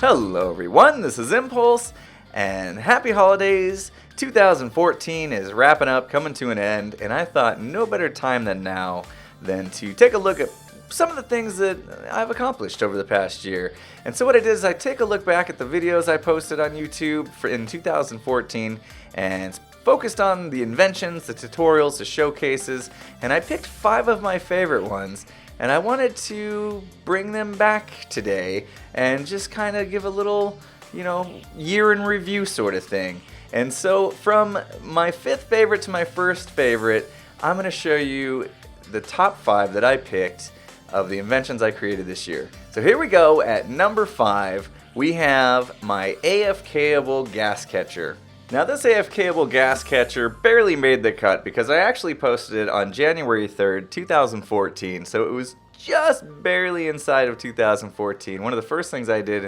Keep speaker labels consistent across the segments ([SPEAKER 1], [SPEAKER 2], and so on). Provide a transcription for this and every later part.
[SPEAKER 1] Hello everyone, this is Impulse, and happy holidays. 2014 is wrapping up, coming to an end, and I thought no better time than now than to take a look at some of the things that I've accomplished over the past year. And so what I did is I take a look back at the videos I posted on YouTube in 2014 and focused on the inventions, the tutorials, the showcases, and I picked 5 of my favorite ones. And I wanted to bring them back today and just kind of give a little, year in review sort of thing. And so from my 5th favorite to my 1st favorite, I'm going to show you the top 5 that I picked of the inventions I created this year. So here we go. At number 5, we have my AFK-able gas catcher. Now this AFK-able gas catcher barely made the cut because I actually posted it on January 3rd, 2014, so it was just barely inside of 2014, one of the first things I did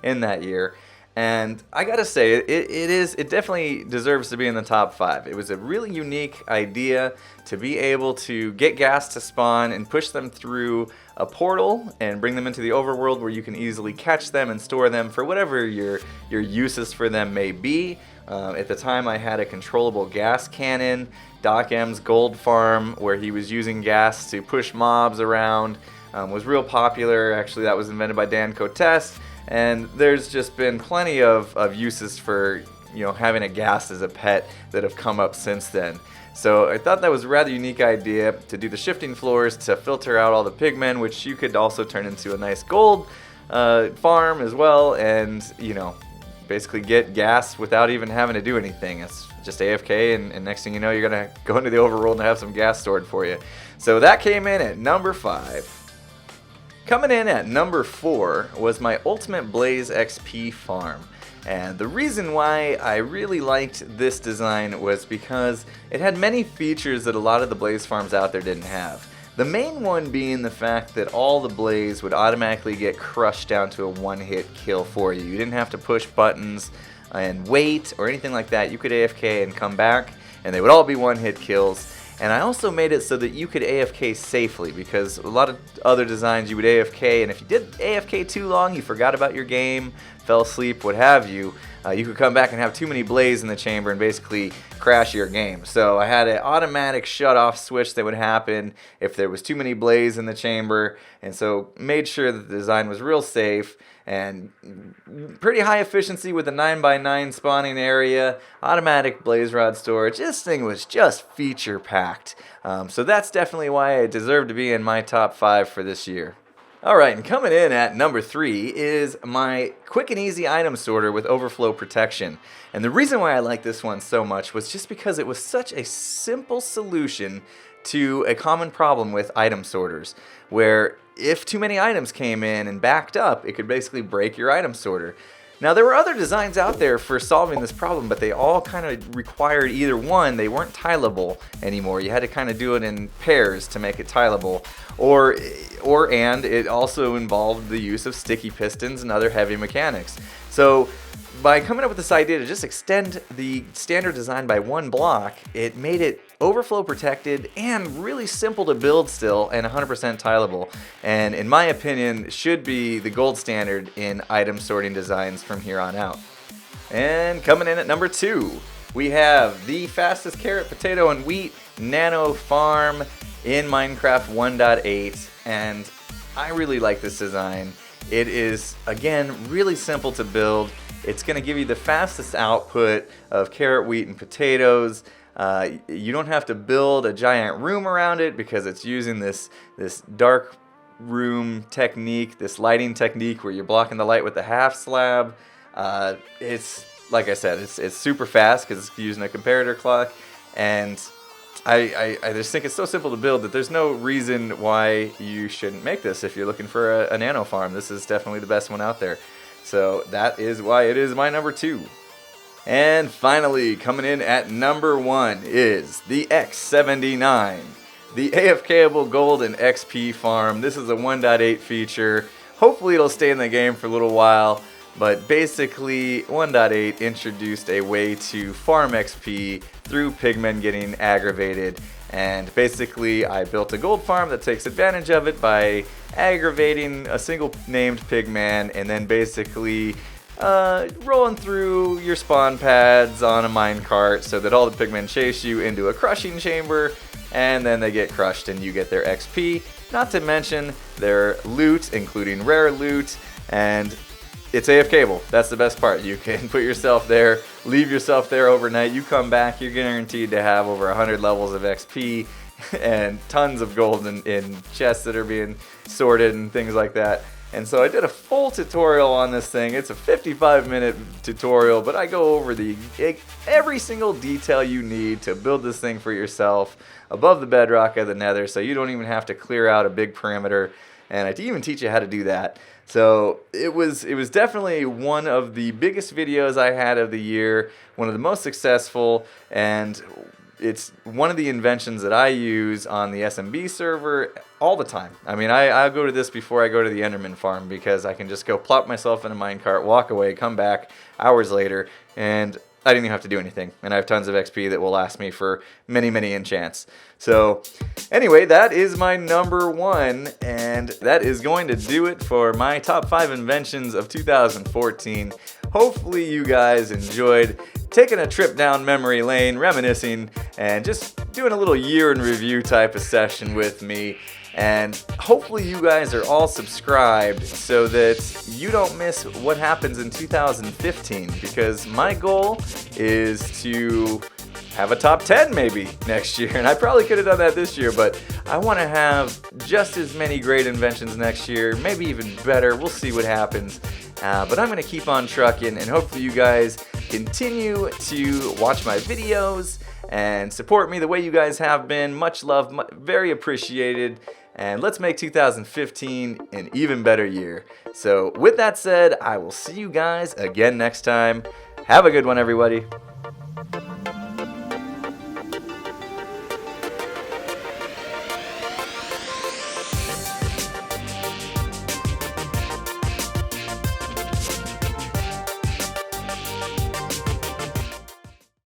[SPEAKER 1] in that year. And I gotta say, it definitely deserves to be in the top 5. It was a really unique idea to be able to get gas to spawn and push them through a portal and bring them into the overworld where you can easily catch them and store them for whatever your uses for them may be. At the time I had a controllable gas cannon, Doc M's gold farm, where he was using gas to push mobs around, was real popular. Actually, that was invented by Dan Cotes. And there's just been plenty of uses for having a ghast as a pet that have come up since then. So I thought that was a rather unique idea to do the shifting floors to filter out all the pigmen, which you could also turn into a nice gold farm as well, and basically get gas without even having to do anything. It's just AFK, and next thing you know, you're gonna go into the overworld and have some gas stored for you. So that came in at number 5. Coming in at number 4 was my Ultimate Blaze XP farm. And the reason why I really liked this design was because it had many features that a lot of the Blaze farms out there didn't have. The main one being the fact that all the Blaze would automatically get crushed down to a one-hit kill for you. You didn't have to push buttons and wait or anything like that. You could AFK and come back, and they would all be one-hit kills. And I also made it so that you could AFK safely, because a lot of other designs you would AFK, and if you did AFK too long, you forgot about your game, fell asleep, what have you, you could come back and have too many Blaze in the chamber and basically crash your game. So I had an automatic shut-off switch that would happen if there was too many Blaze in the chamber, and so made sure that the design was real safe and pretty high efficiency with a 9x9 spawning area, automatic Blaze Rod storage. This thing was just feature-packed. So that's definitely why it deserved to be in my top 5 for this year. Alright, and coming in at number 3 is my quick and easy item sorter with overflow protection. And the reason why I like this one so much was just because it was such a simple solution to a common problem with item sorters, where if too many items came in and backed up, it could basically break your item sorter. Now, there were other designs out there for solving this problem, but they all kind of required either one. They weren't tileable anymore. You had to kind of do it in pairs to make it tileable, and it also involved the use of sticky pistons and other heavy mechanics. So by coming up with this idea to just extend the standard design by one block, it made it overflow protected and really simple to build still, and 100% tileable, and in my opinion should be the gold standard in item sorting designs from here on out. And coming in at number 2, we have the fastest carrot, potato, and wheat nano farm in Minecraft 1.8, and I really like this design. It is, again, really simple to build. It's going to give you the fastest output of carrot, wheat, and potatoes. You don't have to build a giant room around it because it's using this dark room technique, this lighting technique where you're blocking the light with the half slab. It's, like I said, it's super fast because it's using a comparator clock, and I just think it's so simple to build that there's no reason why you shouldn't make this if you're looking for a nano farm. This is definitely the best one out there. So that is why it is my number 2. And finally, coming in at number 1 is the X79, the AFK-able gold and XP farm. This is a 1.8 feature. Hopefully it'll stay in the game for a little while. but basically 1.8 introduced a way to farm XP through pigmen getting aggravated. And basically I built a gold farm that takes advantage of it by aggravating a single named pigman and then basically rolling through your spawn pads on a minecart so that all the pigmen chase you into a crushing chamber, and then they get crushed and you get their XP, not to mention their loot, including rare loot, and it's AFK-able. That's the best part. You can put yourself there, leave yourself there overnight, you come back, you're guaranteed to have over 100 levels of XP and tons of gold in chests that are being sorted and things like that. And so I did a full tutorial on this thing. It's a 55-minute tutorial, but I go over every single detail you need to build this thing for yourself above the bedrock of the nether, so you don't even have to clear out a big perimeter. And I even teach you how to do that. So it was definitely one of the biggest videos I had of the year, one of the most successful, and it's one of the inventions that I use on the SMB server all the time. I mean, I go to this before I go to the Enderman farm because I can just go plop myself in a minecart, walk away, come back hours later, and I didn't even have to do anything. And I have tons of XP that will last me for many, many enchants. So anyway, that is my number one, and that is going to do it for my top 5 inventions of 2014. Hopefully you guys enjoyed taking a trip down memory lane, reminiscing, and just doing a little year in review type of session with me. And hopefully you guys are all subscribed so that you don't miss what happens in 2015, because my goal is to have a top 10 maybe next year, and I probably could have done that this year, but I want to have just as many great inventions next year, maybe even better. We'll see what happens, but I'm going to keep on trucking, and hopefully you guys continue to watch my videos and support me the way you guys have been. Much love, very appreciated, and let's make 2015 an even better year. So with that said, I will see you guys again next time. Have a good one, everybody.